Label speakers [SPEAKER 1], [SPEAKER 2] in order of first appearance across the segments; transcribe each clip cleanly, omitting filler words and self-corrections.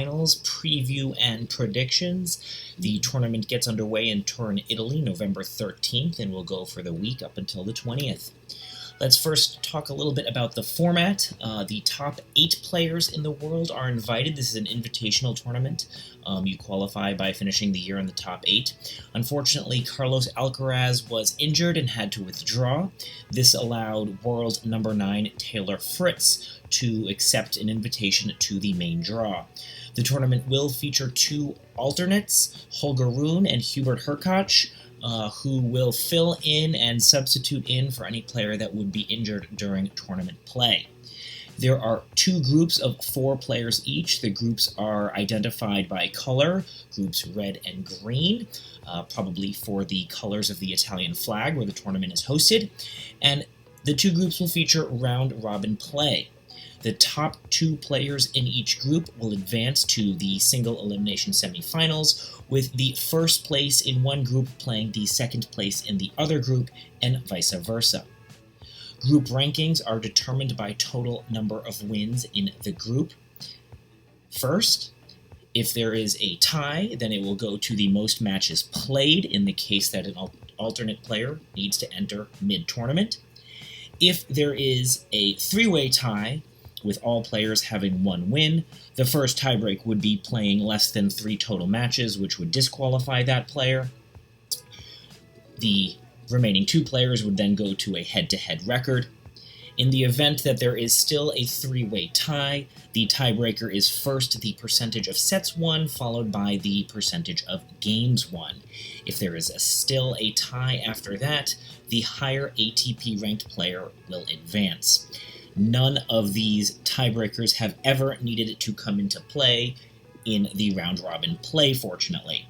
[SPEAKER 1] Finals preview and predictions. The tournament gets underway in Turin, Italy, November 13th, and will go for the week up until the 20th. Let's first talk a little bit about the format. The top 8 players in the world are invited. This is an invitational tournament. You qualify by finishing the year in the top 8. Unfortunately, Carlos Alcaraz was injured and had to withdraw. This allowed world number 9 Taylor Fritz to accept an invitation to the main draw. The tournament will feature 2 alternates, Holger Rune and Hubert Hurkacz, who will fill in and substitute in for any player that would be injured during tournament play. There are 2 groups of 4 players each. The groups are identified by color, groups red and green, probably for the colors of the Italian flag where the tournament is hosted, and the 2 groups will feature round-robin play. The top 2 players in each group will advance to the single elimination semifinals, with the first place in one group playing the second place in the other group, and vice versa. Group rankings are determined by total number of wins in the group. First, if there is a tie, then it will go to the most matches played in the case that an alternate player needs to enter mid-tournament. If there is a 3-way tie, with all players having 1 win, the first tiebreak would be playing less than 3 total matches, which would disqualify that player. The remaining 2 players would then go to a head-to-head record. In the event that there is still a 3-way tie, the tiebreaker is first the percentage of sets won, followed by the percentage of games won. If there is still a tie after that, the higher ATP ranked player will advance. None of these tiebreakers have ever needed to come into play in the round-robin play, fortunately.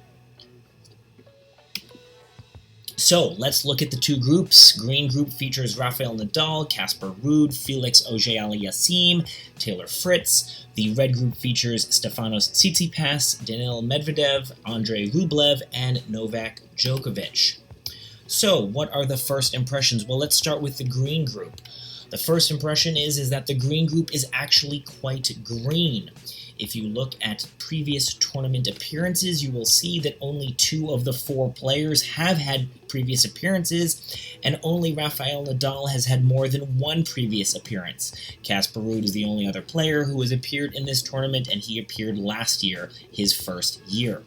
[SPEAKER 1] So, let's look at the 2 groups. Green group features Rafael Nadal, Casper Ruud, Felix Auger-Aliassime, Taylor Fritz. The red group features Stefanos Tsitsipas, Daniil Medvedev, Andrei Rublev, and Novak Djokovic. So, what are the first impressions? Well, let's start with the green group. The first impression is that the green group is actually quite green. If you look at previous tournament appearances, you will see that only 2 of the 4 players have had previous appearances, and only Rafael Nadal has had more than 1 previous appearance. Casper Ruud is the only other player who has appeared in this tournament, and he appeared last year, his first year.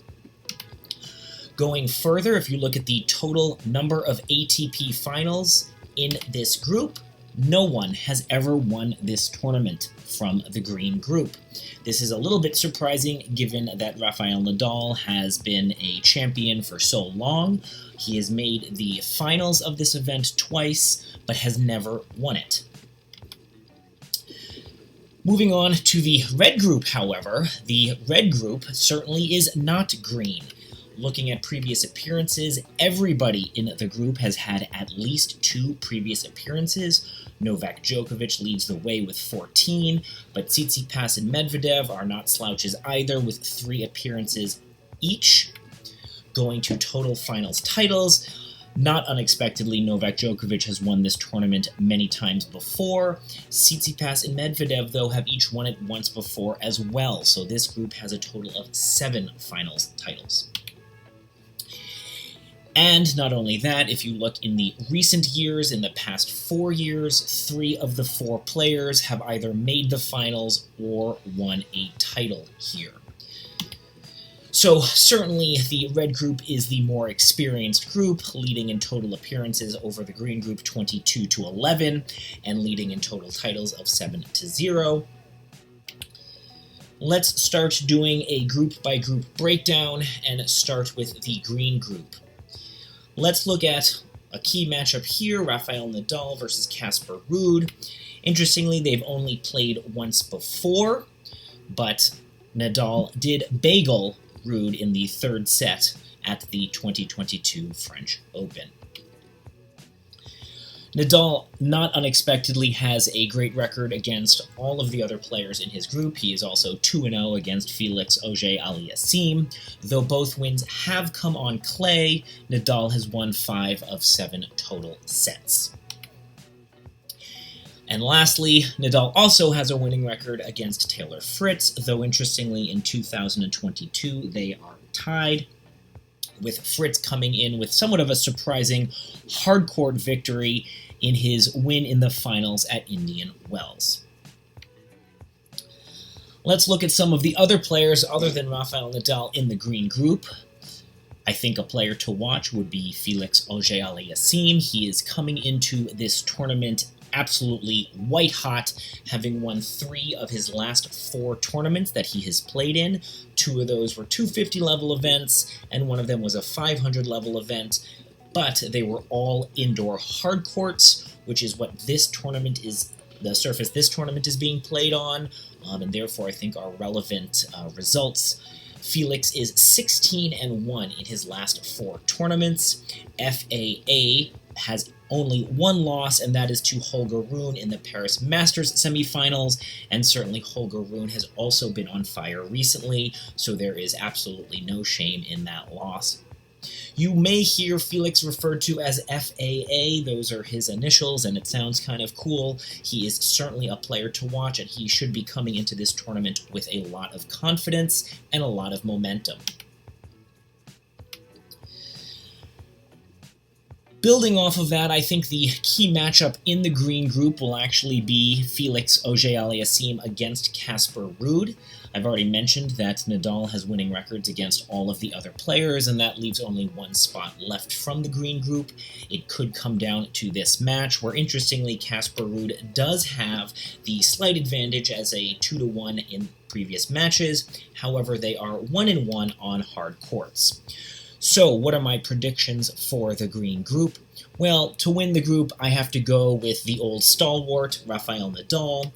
[SPEAKER 1] Going further, if you look at the total number of ATP Finals in this group, no one has ever won this tournament from the green group. This is a little bit surprising given that Rafael Nadal has been a champion for so long. He has made the finals of this event twice, but has never won it. Moving on to the red group, however, the red group certainly is not green. Looking at previous appearances, everybody in the group has had at least 2 previous appearances. Novak Djokovic leads the way with 14, but Tsitsipas and Medvedev are not slouches either with 3 appearances each. Going to total finals titles, not unexpectedly, Novak Djokovic has won this tournament many times before. Tsitsipas and Medvedev, though, have each won it once before as well, so this group has a total of 7 finals titles. And not only that, if you look in the recent years, in the past 4 years, 3 of the 4 players have either made the finals or won a title here. So certainly the red group is the more experienced group, leading in total appearances over the green group 22-11, and leading in total titles of 7-0. Let's start doing a group-by-group breakdown and start with the green group. Let's look at a key matchup here, Rafael Nadal versus Casper Ruud. Interestingly, they've only played once before, but Nadal did bagel Ruud in the 3rd set at the 2022 French Open. Nadal, not unexpectedly, has a great record against all of the other players in his group. He is also 2-0 against Felix Auger-Aliassime. Though both wins have come on clay, Nadal has won 5 of 7 total sets. And lastly, Nadal also has a winning record against Taylor Fritz, though interestingly in 2022 they are tied, with Fritz coming in with somewhat of a surprising hard-court victory in his win in the finals at Indian Wells. Let's look at some of the other players other than Rafael Nadal in the green group. I think a player to watch would be Felix Auger-Aliassime. He is coming into this tournament absolutely white-hot, having won 3 of his last 4 tournaments that he has played in. 2 of those were 250-level events, and 1 of them was a 500-level event, but they were all indoor hard courts, which is what this tournament is, the surface this tournament is being played on, and therefore I think are relevant results. Felix is 16-1 in his last 4 tournaments. FAA has only 1 loss, and that is to Holger Rune in the Paris Masters semifinals, and certainly Holger Rune has also been on fire recently, so there is absolutely no shame in that loss. You may hear Felix referred to as FAA, those are his initials, and it sounds kind of cool. He is certainly a player to watch, and he should be coming into this tournament with a lot of confidence and a lot of momentum. Building off of that, I think the key matchup in the green group will actually be Felix Auger-Aliassime against Casper Ruud. I've already mentioned that Nadal has winning records against all of the other players, and that leaves only 1 spot left from the green group. It could come down to this match, where interestingly Casper Ruud does have the slight advantage as a 2-1 in previous matches. However, they are 1-1 on hard courts. So, what are my predictions for the green group? Well, to win the group, I have to go with the old stalwart, Rafael Nadal.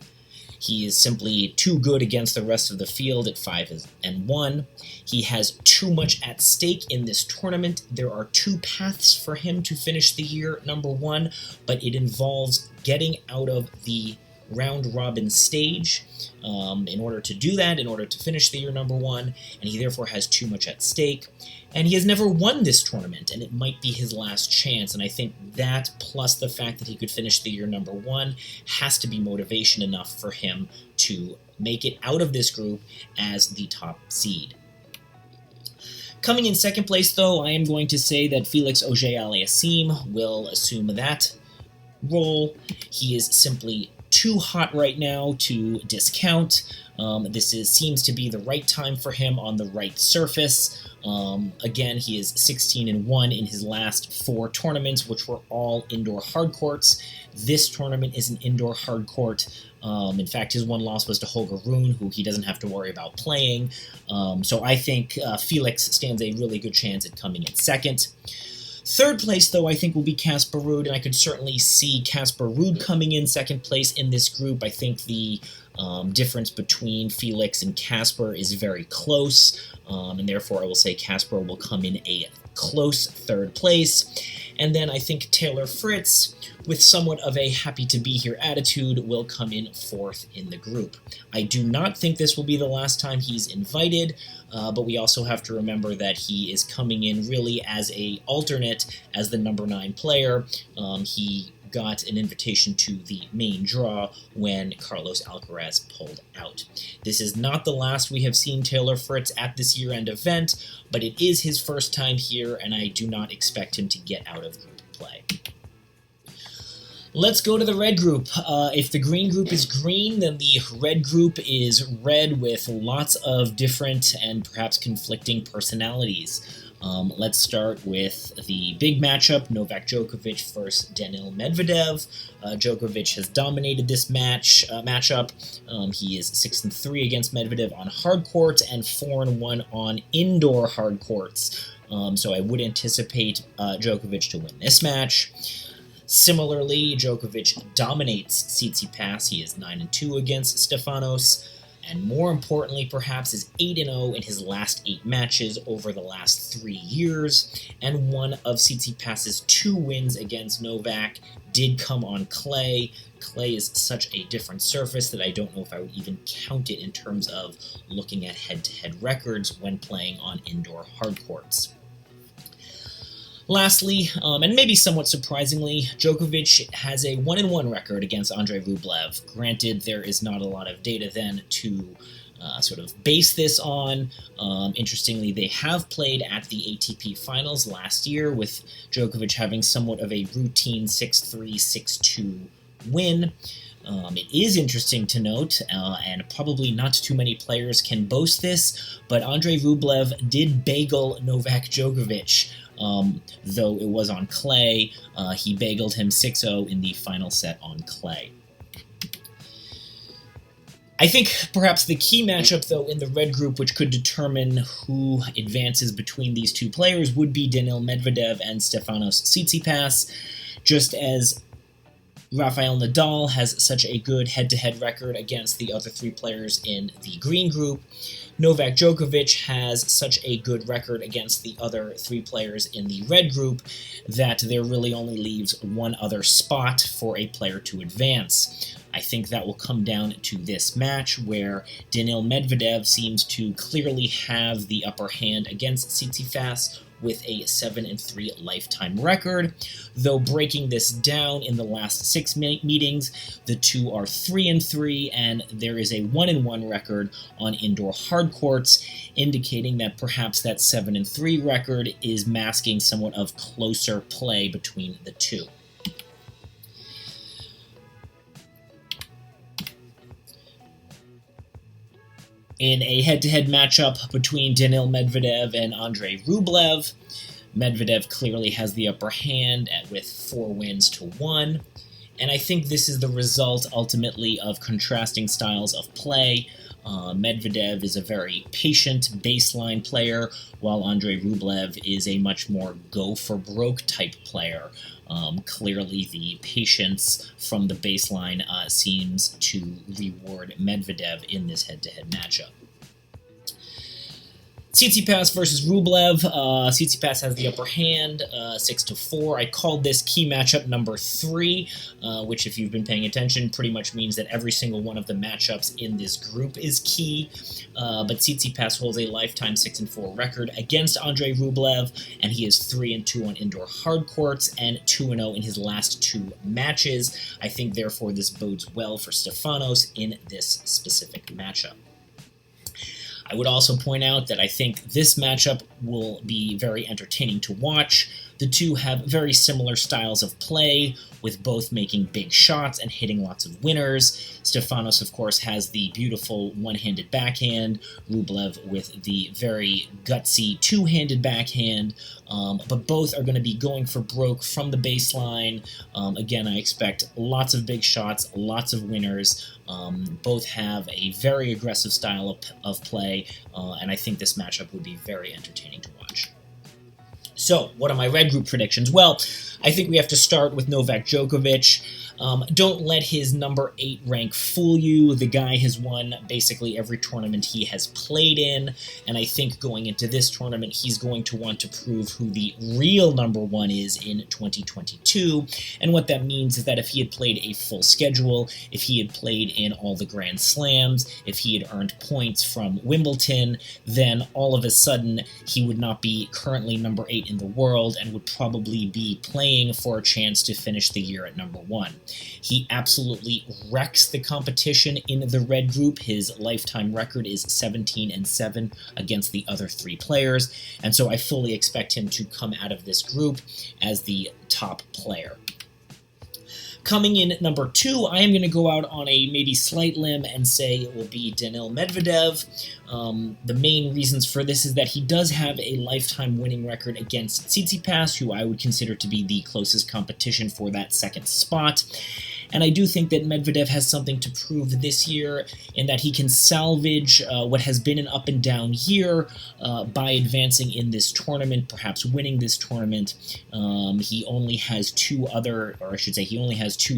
[SPEAKER 1] He is simply too good against the rest of the field at 5-1. He has too much at stake in this tournament. There are 2 paths for him to finish the year, number 1, but it involves getting out of the round-robin stage in order to do that, in order to finish the year number 1, and he therefore has too much at stake. And he has never won this tournament, and it might be his last chance, and I think that, plus the fact that he could finish the year number 1, has to be motivation enough for him to make it out of this group as the top seed. Coming in second place, though, I am going to say that Felix Auger-Aliassime will assume that role. He is simply too hot right now to discount. This seems to be the right time for him on the right surface. Again, he is 16-1 in his last 4 tournaments, which were all indoor hard courts. This tournament is an indoor hard court. In fact, his 1 loss was to Holger Rune, who he doesn't have to worry about playing. So I think Felix stands a really good chance at coming in second. Third place, though, I think will be Casper Ruud, and I could certainly see Casper Ruud coming in second place in this group. I think the difference between Felix and Casper is very close, and therefore I will say Casper will come in a close third place. And then I think Taylor Fritz, with somewhat of a happy-to-be-here attitude, will come in fourth in the group. I do not think this will be the last time he's invited, but we also have to remember that he is coming in really as a alternate, as the number 9 player. He got an invitation to the main draw when Carlos Alcaraz pulled out. This is not the last we have seen Taylor Fritz at this year-end event, but it is his first time here, and I do not expect him to get out of group play. Let's go to the red group. If the green group is green, then the red group is red with lots of different and perhaps conflicting personalities. Let's start with the big matchup, Novak Djokovic versus Daniil Medvedev. Djokovic has dominated this matchup. He is 6-3 against Medvedev on hard courts and 4-1 on indoor hard courts. So I would anticipate Djokovic to win this match. Similarly, Djokovic dominates Tsitsipas. He is 9-2 against Stefanos. And more importantly, perhaps, is 8-0 in his last 8 matches over the last 3 years. And one of Tsitsipas's 2 wins against Novak did come on clay. Clay is such a different surface that I don't know if I would even count it in terms of looking at head-to-head records when playing on indoor hard courts. Lastly, and maybe somewhat surprisingly, Djokovic has a 1-1 record against Andrei Rublev. Granted, there is not a lot of data then to sort of base this on. Interestingly, they have played at the ATP Finals last year, with Djokovic having somewhat of a routine 6-3, 6-2 win. It is interesting to note, and probably not too many players can boast this, but Andrei Rublev did bagel Novak Djokovic, though it was on clay. He bageled him 6-0 in the final set on clay. I think perhaps the key matchup, though, in the red group, which could determine who advances between these two players, would be Daniil Medvedev and Stefanos Tsitsipas. Just as Rafael Nadal has such a good head-to-head record against the other three players in the green group, Novak Djokovic has such a good record against the other three players in the red group that there really only leaves one other spot for a player to advance. I think that will come down to this match, where Daniil Medvedev seems to clearly have the upper hand against Tsitsipas with a 7-3 lifetime record. Though breaking this down in the last 6 meetings, the two are 3-3, and there is a 1-1 record on indoor hard courts, indicating that perhaps that 7-3 record is masking somewhat of closer play between the two. In a head-to-head matchup between Daniil Medvedev and Andrei Rublev, Medvedev clearly has the upper hand with 4 wins to 1, and I think this is the result ultimately of contrasting styles of play. Medvedev is a very patient baseline player, while Andrei Rublev is a much more go-for-broke type player. Clearly, the patience from the baseline seems to reward Medvedev in this head-to-head matchup. Tsitsipas versus Rublev. Tsitsipas has the upper hand, 6-4. I called this key matchup number 3, which, if you've been paying attention, pretty much means that every single one of the matchups in this group is key. But Tsitsipas holds a lifetime 6-4 record against Andrei Rublev, and he is 3-2 on indoor hard courts and 2-0 in his last 2 matches. I think, therefore, this bodes well for Stefanos in this specific matchup. I would also point out that I think this matchup will be very entertaining to watch. The two have very similar styles of play, with both making big shots and hitting lots of winners. Stefanos, of course, has the beautiful one-handed backhand, Rublev with the very gutsy two-handed backhand, but both are going to be going for broke from the baseline. Again, I expect lots of big shots, lots of winners. Both have a very aggressive style of play, and I think this matchup would be very entertaining to watch. So, what are my red group predictions? Well, I think we have to start with Novak Djokovic. Don't let his number 8 rank fool you. The guy has won basically every tournament he has played in, and I think going into this tournament, he's going to want to prove who the real number 1 is in 2022, and what that means is that if he had played a full schedule, if he had played in all the Grand Slams, if he had earned points from Wimbledon, then all of a sudden he would not be currently number 8 in the world and would probably be playing for a chance to finish the year at number 1. He absolutely wrecks the competition in the red group. His lifetime record is 17-7 against the other 3 players, and so I fully expect him to come out of this group as the top player. Coming in at number 2, I am going to go out on a maybe slight limb and say it will be Daniil Medvedev. The main reasons for this is that he does have a lifetime winning record against Tsitsipas, who I would consider to be the closest competition for that second spot. And I do think that Medvedev has something to prove this year in that he can salvage what has been an up-and-down year by advancing in this tournament, perhaps winning this tournament. He only has 2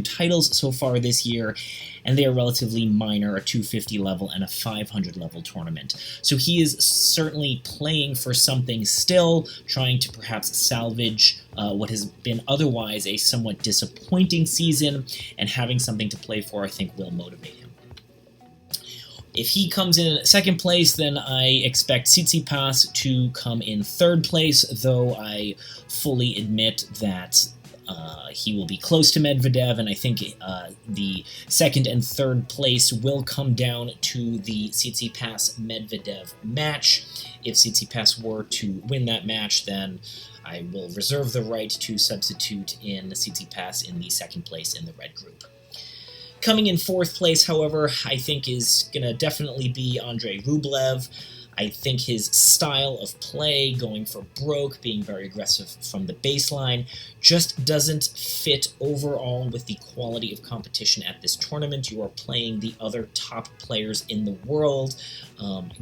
[SPEAKER 1] titles so far this year, and they are relatively minor, a 250 level and a 500 level tournament. So he is certainly playing for something still, trying to perhaps salvage what has been otherwise a somewhat disappointing season, and having something to play for, I think, will motivate him. If he comes in second place, then I expect Tsitsipas to come in third place, though I fully admit that he will be close to Medvedev, and I think the second and third place will come down to the Tsitsipas-Medvedev match. If Tsitsipas were to win that match, then I will reserve the right to substitute in Tsitsipas in the second place in the red group. Coming in fourth place, however, I think is going to definitely be Andrei Rublev. I think his style of play, going for broke, being very aggressive from the baseline, just doesn't fit overall with the quality of competition at this tournament. You are playing the other top players in the world,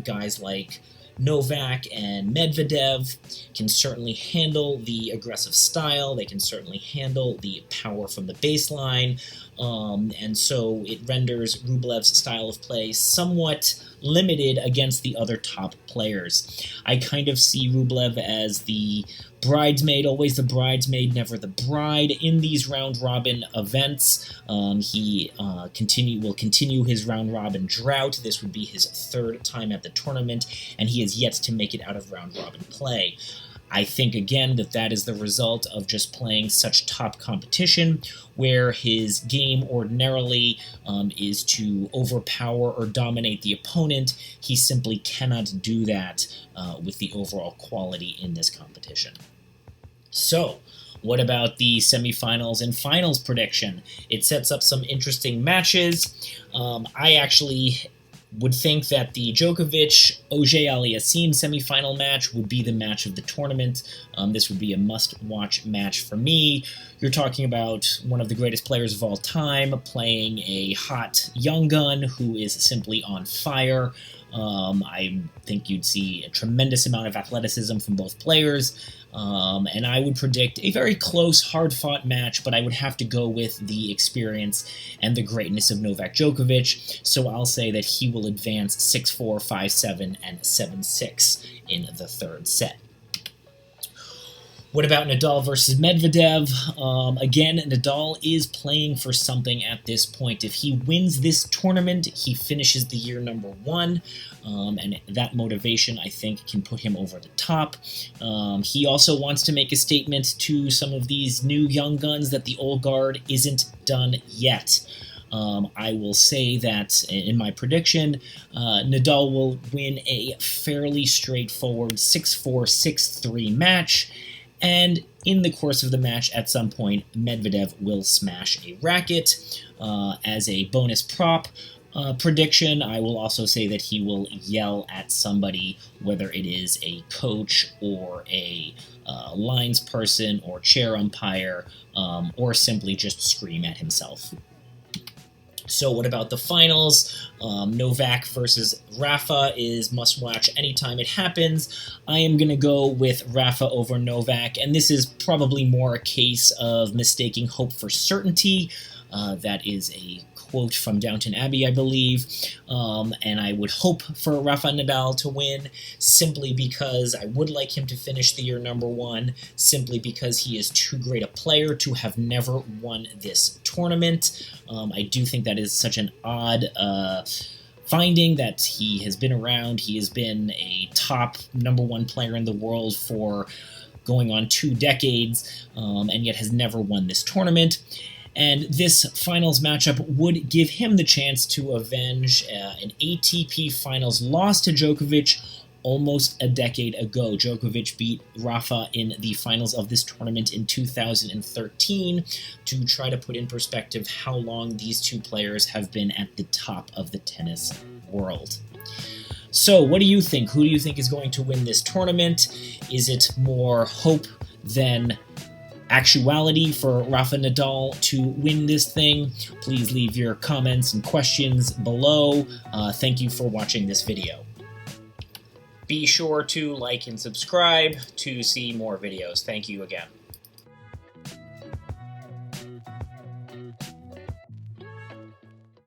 [SPEAKER 1] guys like Novak and Medvedev can certainly handle the aggressive style. They can certainly handle the power from the baseline. And so it renders Rublev's style of play somewhat limited against the other top players. I kind of see Rublev as the bridesmaid, always the bridesmaid, never the bride in these round-robin events. He will continue his round-robin drought. This would be his third time at the tournament, and he has yet to make it out of round-robin play. I think, again, that is the result of just playing such top competition, where his game ordinarily is to overpower or dominate the opponent. He simply cannot do that with the overall quality in this competition. So, what about the semifinals and finals prediction? It sets up some interesting matches. I actually would think that the Djokovic-Auger-Aliassime semifinal match would be the match of the tournament. This would be a must-watch match for me. You're talking about one of the greatest players of all time playing a hot young gun who is simply on fire. I think you'd see a tremendous amount of athleticism from both players. And I would predict a very close, hard-fought match, but I would have to go with the experience and the greatness of Novak Djokovic, so I'll say that he will advance 6-4, 5-7, and 7-6 in the third set. What about Nadal versus Medvedev? Again, Nadal is playing for something at this point. If he wins this tournament, he finishes the year number one, and that motivation, I think, can put him over the top. He also wants to make a statement to some of these new young guns that the old guard isn't done yet. I will say that in my prediction, Nadal will win a fairly straightforward 6-4, 6-3 match, and in the course of the match, at some point, Medvedev will smash a racket. As a bonus prop prediction, I will also say that he will yell at somebody, whether it is a coach or a lines person or chair umpire, or simply just scream at himself. So what about the finals? Novak versus Rafa is must-watch anytime it happens. I am going to go with Rafa over Novak, and this is probably more a case of mistaking hope for certainty. That is a quote from Downton Abbey, I believe, and I would hope for Rafa Nadal to win simply because I would like him to finish the year number one, simply because he is too great a player to have never won this tournament. I do think that is such an odd finding that he has been around. He has been a top number one player in the world for going on 2 decades, and yet has never won this tournament. And this finals matchup would give him the chance to avenge an ATP Finals loss to Djokovic almost a decade ago. Djokovic beat Rafa in the finals of this tournament in 2013 to try to put in perspective how long these two players have been at the top of the tennis world. So, what do you think? Who do you think is going to win this tournament? Is it more hope than actuality for Rafa Nadal to win this thing? Please leave your comments and questions below. Thank you for watching this video. Be sure to like and subscribe to see more videos. Thank you again.